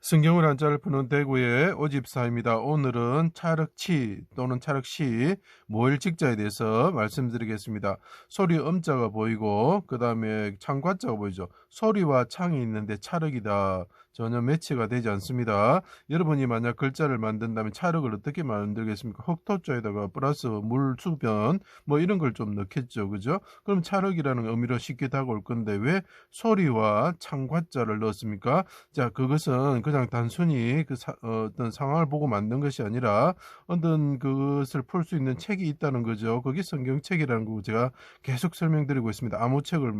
성경을 한자를 푸는 대구의 오집사입니다. 오늘은 차륵치 또는 차륵시 모일직자에 대해서 말씀드리겠습니다. 소리 음자가 보이고 그 다음에 창과자가 보이죠. 소리와 창이 있는데 차륵이다. 전혀 매치가 되지 않습니다. 여러분이 만약 글자를 만든다면 차륵을 어떻게 만들겠습니까? 흑토자에다가 플러스 물, 수변 뭐 이런 걸 좀 넣겠죠. 그죠? 그럼 차륵이라는 의미로 쉽게 다가올 건데 왜 소리와 창과자를 넣었습니까? 자, 그것은 그냥 단순히 어떤 상황을 보고 만든 것이 아니라 어떤 그것을 풀 수 있는 책이 있다는 거죠. 그게 성경책이라는 거고 제가 계속 설명드리고 있습니다. 암호책을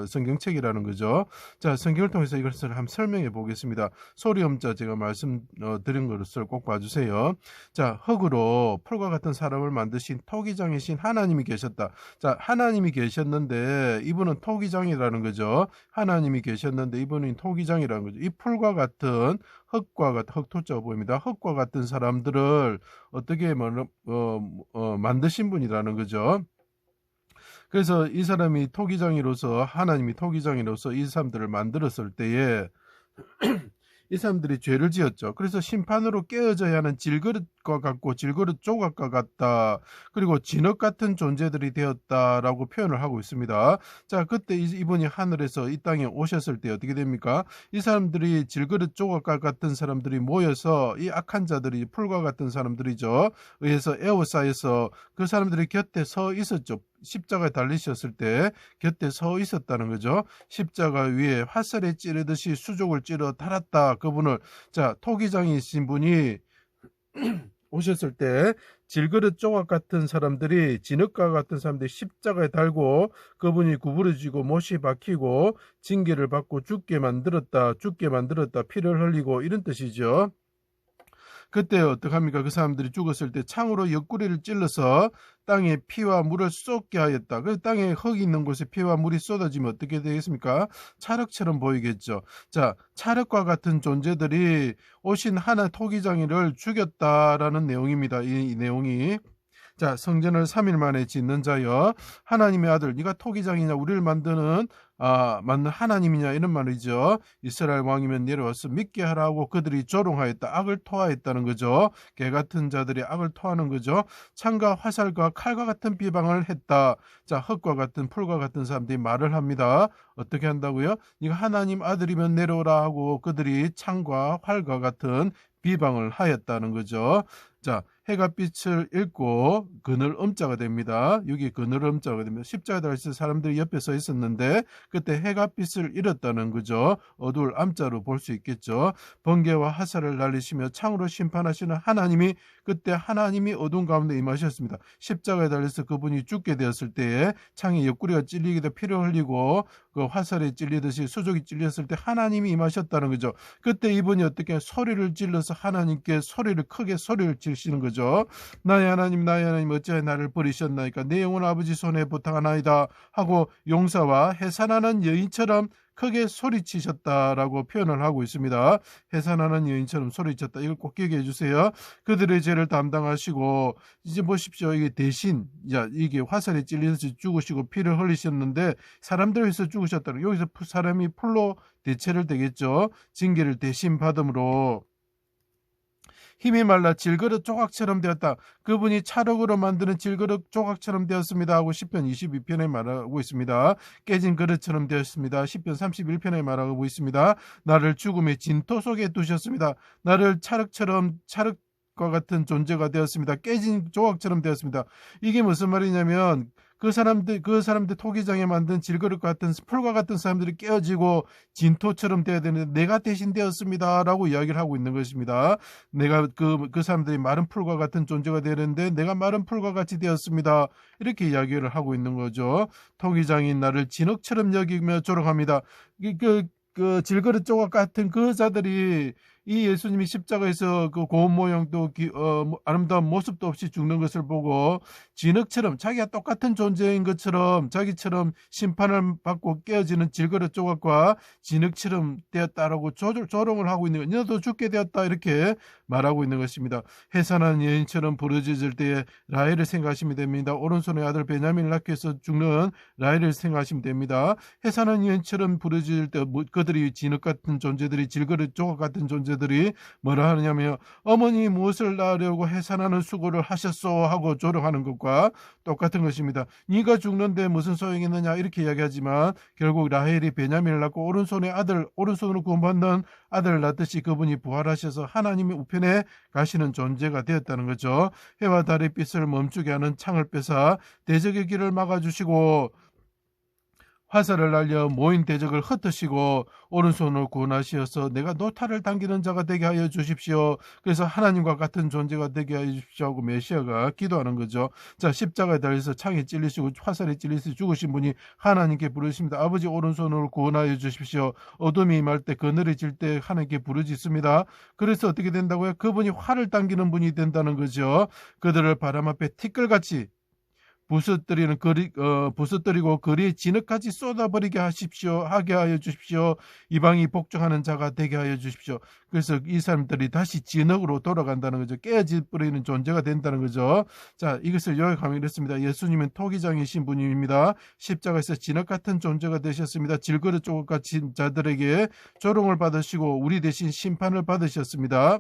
성경책이라는 거죠. 자, 성경을 통해서 이것을 한번 설명해 보겠습니다. 소리음자 제가 말씀드린 것을 꼭 봐주세요. 자, 흙으로 풀과 같은 사람을 만드신 토기장이신 하나님이 계셨다. 자, 하나님이 계셨는데 이분은 토기장이라는 거죠. 하나님이 계셨는데 이분은 토기장이라는 거죠. 이 풀과 같은 흙과 같은 흙토자가 보입니다. 흙과 같은 사람들을 어떻게 만드신 분이라는 거죠. 그래서 이 사람이 토기장이로서 하나님이 토기장이로서 이 사람들을 만들었을 때에 이 사람들이 죄를 지었죠. 그래서 심판으로 깨어져야 하는 질그릇과 같고 질그릇 조각과 같다. 그리고 진흙 같은 존재들이 되었다라고 표현을 하고 있습니다. 자, 그때 이분이 하늘에서 이 땅에 오셨을 때 어떻게 됩니까? 이 사람들이 질그릇 조각과 같은 사람들이 모여서 이 악한 자들이 풀과 같은 사람들이죠. 의해서 에워싸여서 그 사람들이 곁에 서 있었죠. 십자가에 달리셨을 때 곁에 서 있었다는 거죠. 십자가 위에 화살에 찌르듯이 수족을 찌르 달았다. 그분을 자 토기장이신 분이 오셨을 때 질그릇 조각 같은 사람들이 진흙과 같은 사람들이 십자가에 달고 그분이 구부러지고 못이 박히고 징계를 받고 죽게 만들었다. 피를 흘리고 이런 뜻이죠. 그때 어떡합니까? 그 사람들이 죽었을 때 창으로 옆구리를 찔러서 땅에 피와 물을 쏟게 하였다. 그 땅에 흙이 있는 곳에 피와 물이 쏟아지면 어떻게 되겠습니까? 찰흙처럼 보이겠죠. 자, 찰흙과 같은 존재들이 오신 하나 토기장이를 죽였다라는 내용입니다. 이 내용이. 자, 성전을 3일 만에 짓는 자여 하나님의 아들 네가 토기장이냐 우리를 만드는 하나님이냐 이런 말이죠. 이스라엘 왕이면 내려와서 믿게 하라고 그들이 조롱하였다. 악을 토하였다는 거죠. 개 같은 자들이 악을 토하는 거죠. 창과 화살과 칼과 같은 비방을 했다. 자, 흙과 같은 풀과 같은 사람들이 말을 합니다. 어떻게 한다고요? 네가 하나님 아들이면 내려오라 하고 그들이 창과 활과 같은 비방을 하였다는 거죠. 자, 해가 빛을 잃고 그늘 음자가 됩니다. 여기 그늘 음자가 됩니다. 십자가에 달려서 사람들이 옆에 서 있었는데 그때 해가 빛을 잃었다는 거죠. 어두울 암자로 볼 수 있겠죠. 번개와 화살을 날리시며 창으로 심판하시는 하나님이 그때 하나님이 어두운 가운데 임하셨습니다. 십자가에 달려서 그분이 죽게 되었을 때에 창에 옆구리가 찔리게 돼 피를 흘리고 그 화살에 찔리듯이 수족이 찔렸을 때 하나님이 임하셨다는 거죠. 그때 이분이 어떻게 소리를 질러서 하나님께 크게 소리를 지르시는 거죠. 나의 하나님 어찌하여 나를 버리셨나이까 내 영혼 아버지 손에 부탁하나이다 하고 용사와 해산하는 여인처럼 크게 소리치셨다라고 표현을 하고 있습니다. 해산하는 여인처럼 소리쳤다. 이걸 꼭 기억해 주세요. 그들의 죄를 담당하시고 이제 보십시오. 이게 대신 이게 화살에 찔려서 죽으시고 피를 흘리셨는데 사람들 위해서 죽으셨다는 여기서 사람이 풀로 대체를 되겠죠. 징계를 대신 받음으로 힘이 말라 질그릇 조각처럼 되었다. 그분이 찰흙으로 만드는 질그릇 조각처럼 되었습니다 하고 시편 22편에 말하고 있습니다. 깨진 그릇처럼 되었습니다. 시편 31편에 말하고 있습니다. 나를 죽음의 진토 속에 두셨습니다. 나를 찰흙과 같은 존재가 되었습니다. 깨진 조각처럼 되었습니다. 이게 무슨 말이냐면 그 사람들 토기장에 만든 질그릇 같은 풀과 같은 사람들이 깨어지고 진토처럼 되어야 되는데 내가 대신 되었습니다라고 이야기를 하고 있는 것입니다. 내가 그 사람들이 마른 풀과 같은 존재가 되는데 내가 마른 풀과 같이 되었습니다. 이렇게 이야기를 하고 있는 거죠. 토기장인 나를 진흙처럼 여기며 조롱합니다. 그 질그릇 조각 같은 그 자들이 이 예수님이 십자가에서 그 고운 모양도 아름다운 모습도 없이 죽는 것을 보고 진흙처럼 자기가 똑같은 존재인 것처럼 자기처럼 심판을 받고 깨어지는 질그릇 조각과 진흙처럼 되었다라고 조롱을 하고 있는 거예요. 너도 죽게 되었다 이렇게 말하고 있는 것입니다. 해산한 여인처럼 부르짖을 때에 라헬을 생각하시면 됩니다. 오른손의 아들 베냐민을 낳기 위해서 죽는 라헬을 생각하시면 됩니다. 해산한 여인처럼 부르짖을 때 그들이 진흙 같은 존재들이 질그릇 조각 같은 존재들이 뭐라 하느냐면 어머니 무엇을 낳으려고 해산하는 수고를 하셨소 하고 조롱하는 것과 똑같은 것입니다. 네가 죽는데 무슨 소용이 있느냐 이렇게 이야기하지만 결국 라헬이 베냐민을 낳고 오른손으로 구원받는 아들을 낳듯이 그분이 부활하셔서 하나님의 우편에 가시는 존재가 되었다는 거죠. 해와 달의 빛을 멈추게 하는 창을 빼사 대적의 길을 막아주시고 화살을 날려 모인 대적을 흩으시고 오른손으로 구원하시어서 내가 노타를 당기는 자가 되게 하여 주십시오. 그래서 하나님과 같은 존재가 되게 하여 주십시오 하고 메시아가 기도하는 거죠. 자, 십자가에 달려서 창에 찔리시고 화살에 찔리시 죽으신 분이 하나님께 부르십니다. 아버지 오른손으로 구원하여 주십시오. 어둠이 임할 때 그늘이 질 때 하나님께 부르짖습니다. 그래서 어떻게 된다고요? 그분이 활을 당기는 분이 된다는 거죠. 그들을 바람 앞에 티끌같이 부서뜨리고 거리에 진흙같이 쏟아버리게 하게 하여 주십시오. 이방이 복종하는 자가 되게 하여 주십시오. 그래서 이 사람들이 다시 진흙으로 돌아간다는 거죠. 깨어져 버리는 존재가 된다는 거죠. 자, 이것을 요약하면 이렇습니다. 예수님은 토기장이신 분입니다. 십자가에서 진흙 같은 존재가 되셨습니다. 질그릇 조각같은 자들에게 조롱을 받으시고 우리 대신 심판을 받으셨습니다.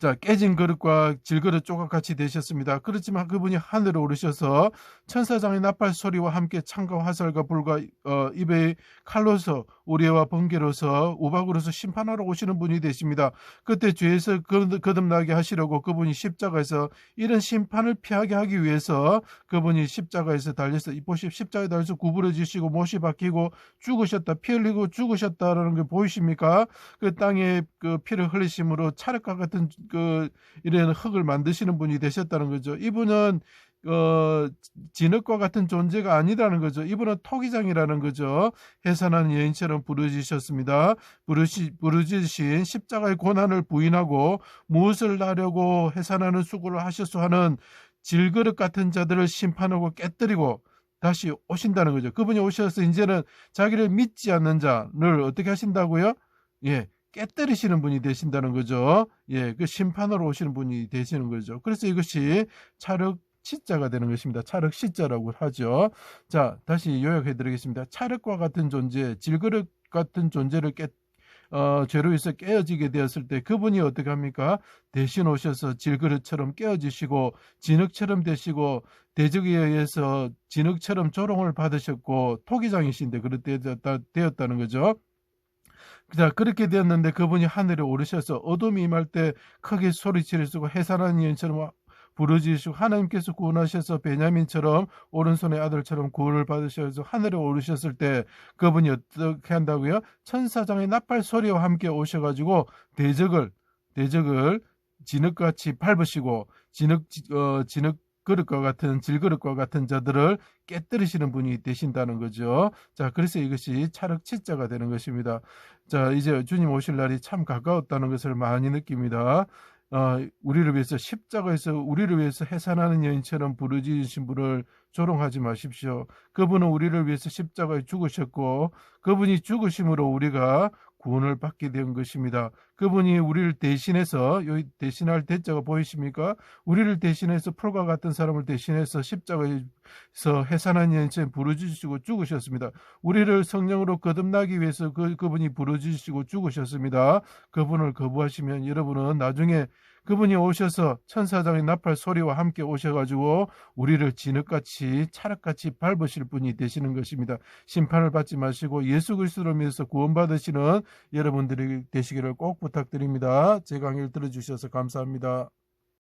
자, 깨진 그릇과 질그릇 조각같이 되셨습니다. 그렇지만 그분이 하늘에 오르셔서 천사장의 나팔 소리와 함께 창과 화살과 불과 입의 칼로서 우레와 번개로서 우박으로서 심판하러 오시는 분이 되십니다. 그때 죄에서 거듭나게 하시려고 그분이 십자가에서 이런 심판을 피하게 하기 위해서 그분이 십자가에서 달려서 십자가에 달려서 구부러지시고 못이 박히고 죽으셨다, 피 흘리고 죽으셨다라는 게 보이십니까? 그 땅에 그 피를 흘리심으로 찰흙과 같은 이런 흙을 만드시는 분이 되셨다는 거죠. 이분은 진흙과 같은 존재가 아니라는 거죠. 이분은 토기장이라는 거죠. 해산한 여인처럼 부르짖으셨습니다. 부르짖으신 십자가의 고난을 부인하고 무엇을 하려고 해산하는 수고를 하셨소 하는 질그릇 같은 자들을 심판하고 깨뜨리고 다시 오신다는 거죠. 그분이 오셔서 이제는 자기를 믿지 않는 자를 어떻게 하신다고요? 예. 깨뜨리시는 분이 되신다는 거죠. 예, 그 심판으로 오시는 분이 되시는 거죠. 그래서 이것이 찰흙 시자가 되는 것입니다. 찰흙 시자라고 하죠. 자, 다시 요약해 드리겠습니다. 찰흙과 같은 존재, 질그릇 같은 존재를 죄로 인해서 깨어지게 되었을 때 그분이 어떻게 합니까? 대신 오셔서 질그릇처럼 깨어지시고 진흙처럼 되시고 대적에 의해서 진흙처럼 조롱을 받으셨고 토기장이신데 그렇게 되었다는 거죠. 자, 그렇게 되었는데 그분이 하늘에 오르셔서 어둠이 임할 때 크게 소리치시고 해산한 여인처럼 부르짖으시고 하나님께서 구원하셔서 베냐민처럼 오른손의 아들처럼 구원을 받으셔서 하늘에 오르셨을 때 그분이 어떻게 한다고요? 천사장의 나팔 소리와 함께 오셔가지고 대적을 진흙같이 밟으시고 진흙 그릇과 같은 질그릇과 같은 자들을 깨뜨리시는 분이 되신다는 거죠. 자, 그래서 이것이 찰흙 치자가 되는 것입니다. 자, 이제 주님 오실 날이 참 가까웠다는 것을 많이 느낍니다. 우리를 위해서 십자가에서 우리를 위해서 해산하는 여인처럼 부르짖으신 분을 조롱하지 마십시오. 그분은 우리를 위해서 십자가에 죽으셨고 그분이 죽으심으로 우리가 구원을 받게 된 것입니다. 그분이 우리를 대신해서 여기 대신할 대자가 보이십니까? 우리를 대신해서 풀과 같은 사람을 대신해서 십자가에서 해산한 여인처럼 부르짖으시고 죽으셨습니다. 우리를 성령으로 거듭나기 위해서 그분이 부르짖으시고 죽으셨습니다. 그분을 거부하시면 여러분은 나중에 그분이 오셔서 천사장의 나팔 소리와 함께 오셔가지고 우리를 진흙같이 찰흙같이 밟으실 분이 되시는 것입니다. 심판을 받지 마시고 예수 그리스도를 믿어서 구원받으시는 여러분들이 되시기를 꼭 부탁드립니다. 제 강의를 들어주셔서 감사합니다.